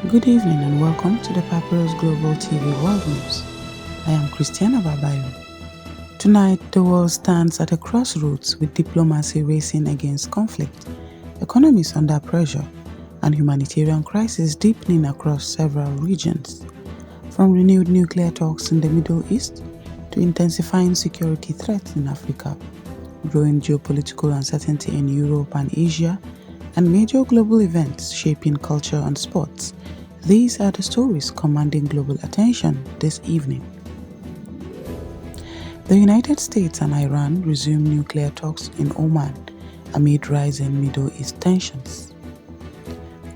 Good evening and welcome to the Papyrus Global TV World News. I am Christiana Babayo. Tonight, the world stands at a crossroads with diplomacy racing against conflict, economies under pressure, and humanitarian crises deepening across several regions. From renewed nuclear talks in the Middle East to intensifying security threats in Africa, growing geopolitical uncertainty in Europe and Asia, and major global events shaping culture and sports. These are the stories commanding global attention this evening. The United States and Iran resume nuclear talks in Oman amid rising Middle East tensions.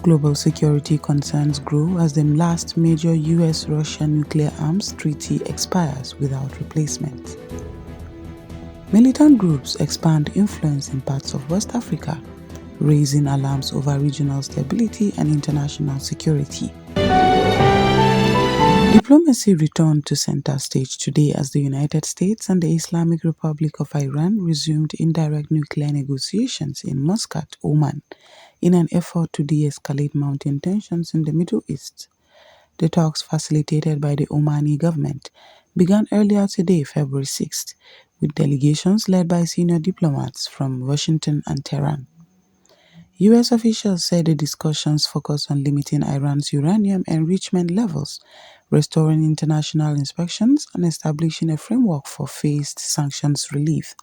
Global security concerns grow as the last major US-Russia nuclear arms treaty expires without replacement. Militant groups expand influence in parts of West Africa, raising alarms over regional stability and international security. Diplomacy returned to center stage today as the United States and the Islamic Republic of Iran resumed indirect nuclear negotiations in Muscat, Oman, in an effort to de-escalate mounting tensions in the Middle East. The talks, facilitated by the Omani government, began earlier today, February 6th, with delegations led by senior diplomats from Washington and Tehran. US officials said the discussions focused on limiting Iran's uranium enrichment levels, restoring international inspections, and establishing a framework for phased sanctions relief.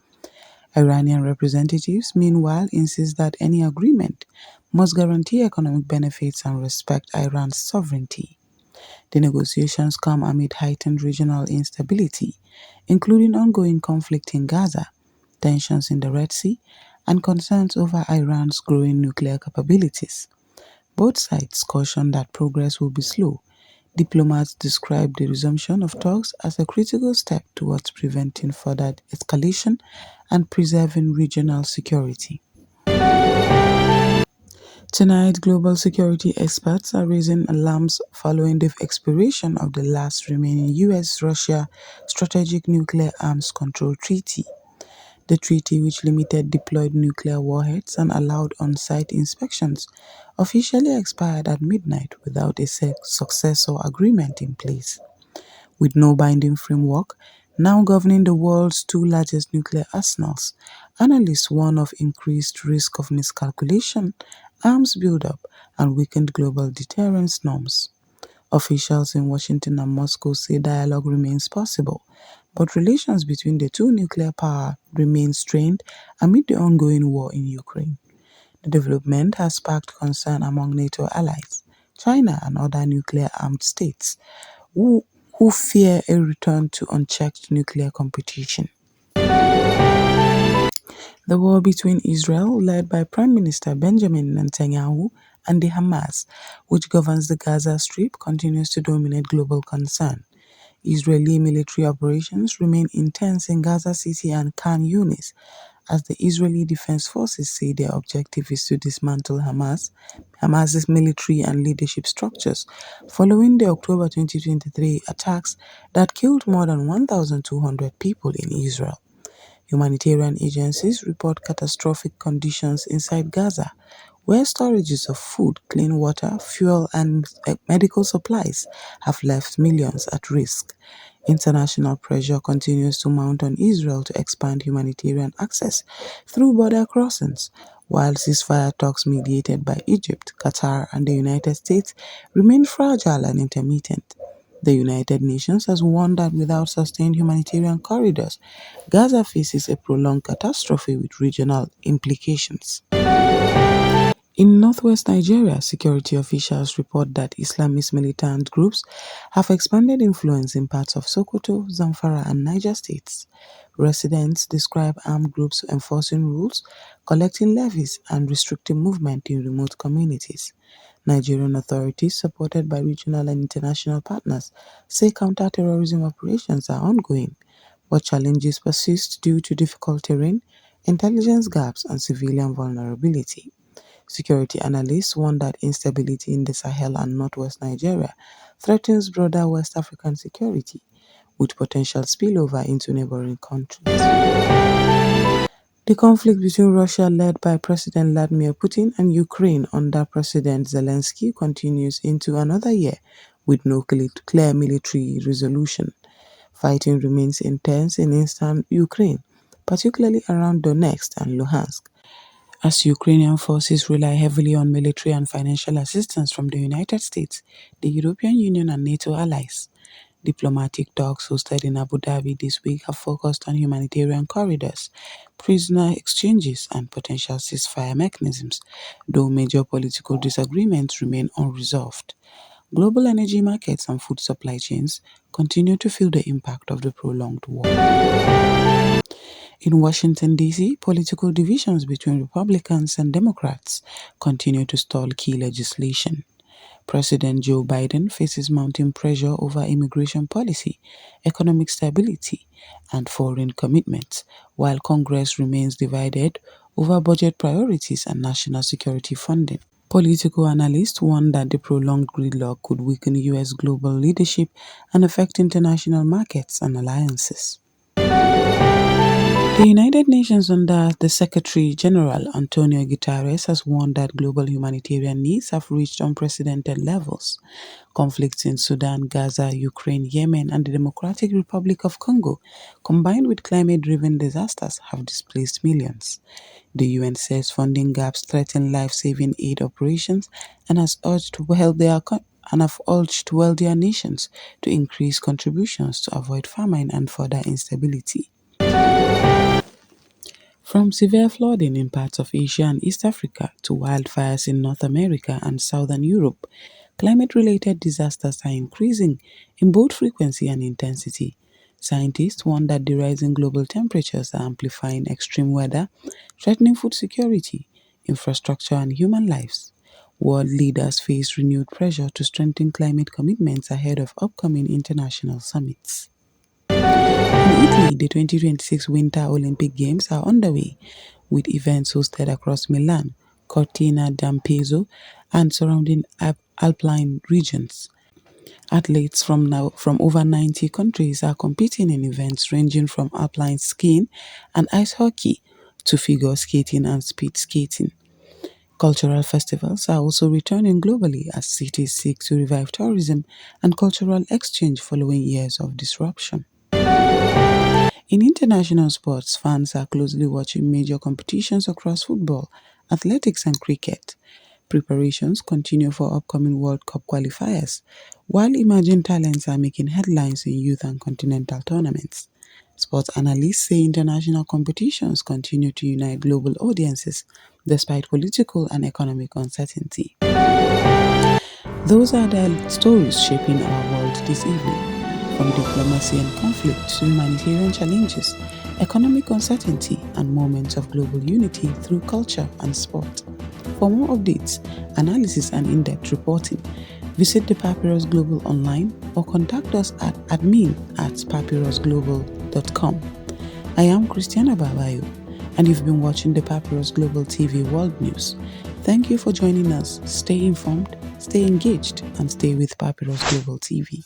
Iranian representatives, meanwhile, insist that any agreement must guarantee economic benefits and respect Iran's sovereignty. The negotiations come amid heightened regional instability, including ongoing conflict in Gaza, tensions in the Red Sea, and concerns over Iran's growing nuclear capabilities. Both sides caution that progress will be slow. Diplomats describe the resumption of talks as a critical step towards preventing further escalation and preserving regional security. Tonight, global security experts are raising alarms following the expiration of the last remaining US-Russia Strategic Nuclear Arms Control Treaty. The treaty, which limited deployed nuclear warheads and allowed on-site inspections, officially expired at midnight without a successor agreement in place. With no binding framework now governing the world's two largest nuclear arsenals, analysts warn of increased risk of miscalculation, arms buildup, and weakened global deterrence norms. Officials in Washington and Moscow say dialogue remains possible, but relations between the two nuclear powers remain strained amid the ongoing war in Ukraine. The development has sparked concern among NATO allies, China, and other nuclear-armed states, who fear a return to unchecked nuclear competition. The war between Israel, led by Prime Minister Benjamin Netanyahu, and the Hamas, which governs the Gaza Strip, continues to dominate global concern. Israeli military operations remain intense in Gaza City and Khan Yunis, as the Israeli Defense Forces say their objective is to dismantle Hamas's military and leadership structures, following the October 2023 attacks that killed more than 1,200 people in Israel. Humanitarian agencies report catastrophic conditions inside Gaza, where storages of food, clean water, fuel, and medical supplies have left millions at risk. International pressure continues to mount on Israel to expand humanitarian access through border crossings, while ceasefire talks mediated by Egypt, Qatar, and the United States remain fragile and intermittent. The United Nations has warned that without sustained humanitarian corridors, Gaza faces a prolonged catastrophe with regional implications. In northwest Nigeria, security officials report that Islamist militant groups have expanded influence in parts of Sokoto, Zamfara, and Niger states. Residents describe armed groups enforcing rules, collecting levies, and restricting movement in remote communities. Nigerian authorities, supported by regional and international partners, say counter-terrorism operations are ongoing, but challenges persist due to difficult terrain, intelligence gaps, and civilian vulnerability. Security analysts warn that instability in the Sahel and northwest Nigeria threatens broader West African security, with potential spillover into neighboring countries. The conflict between Russia, led by President Vladimir Putin, and Ukraine under President Zelensky continues into another year with no clear military resolution. Fighting remains intense in eastern Ukraine, particularly around Donetsk and Luhansk, as Ukrainian forces rely heavily on military and financial assistance from the United States, the European Union, and NATO allies. Diplomatic talks hosted in Abu Dhabi this week have focused on humanitarian corridors, prisoner exchanges, and potential ceasefire mechanisms, though major political disagreements remain unresolved. Global energy markets and food supply chains continue to feel the impact of the prolonged war. In Washington, D.C., political divisions between Republicans and Democrats continue to stall key legislation. President Joe Biden faces mounting pressure over immigration policy, economic stability, and foreign commitments, while Congress remains divided over budget priorities and national security funding. Political analysts warn that the prolonged gridlock could weaken U.S. global leadership and affect international markets and alliances. The United Nations, under the Secretary-General Antonio Guterres, has warned that global humanitarian needs have reached unprecedented levels. Conflicts in Sudan, Gaza, Ukraine, Yemen, and the Democratic Republic of Congo, combined with climate-driven disasters, have displaced millions. The UN says funding gaps threaten life-saving aid operations and has urged wealthier nations to increase contributions to avoid famine and further instability. From severe flooding in parts of Asia and East Africa to wildfires in North America and Southern Europe, climate-related disasters are increasing in both frequency and intensity. Scientists warn that the rising global temperatures are amplifying extreme weather, threatening food security, infrastructure, and human lives. World leaders face renewed pressure to strengthen climate commitments ahead of upcoming international summits. In Italy, the 2026 Winter Olympic Games are underway, with events hosted across Milan, Cortina d'Ampezzo, and surrounding alpine regions. Athletes from over 90 countries are competing in events ranging from alpine skiing and ice hockey to figure skating and speed skating. Cultural festivals are also returning globally as cities seek to revive tourism and cultural exchange following years of disruption. In international sports, fans are closely watching major competitions across football, athletics, and cricket. Preparations continue for upcoming World Cup qualifiers, while emerging talents are making headlines in youth and continental tournaments. Sports analysts say international competitions continue to unite global audiences despite political and economic uncertainty. Those are the stories shaping our world this evening. From diplomacy and conflict to humanitarian challenges, economic uncertainty, and moments of global unity through culture and sport. For more updates, analysis, and in-depth reporting, visit the Papyrus Global online or contact us at admin@papyrusglobal.com. I am Christiana Babayo, and you've been watching the Papyrus Global TV World News. Thank you for joining us. Stay informed, stay engaged, and stay with Papyrus Global TV.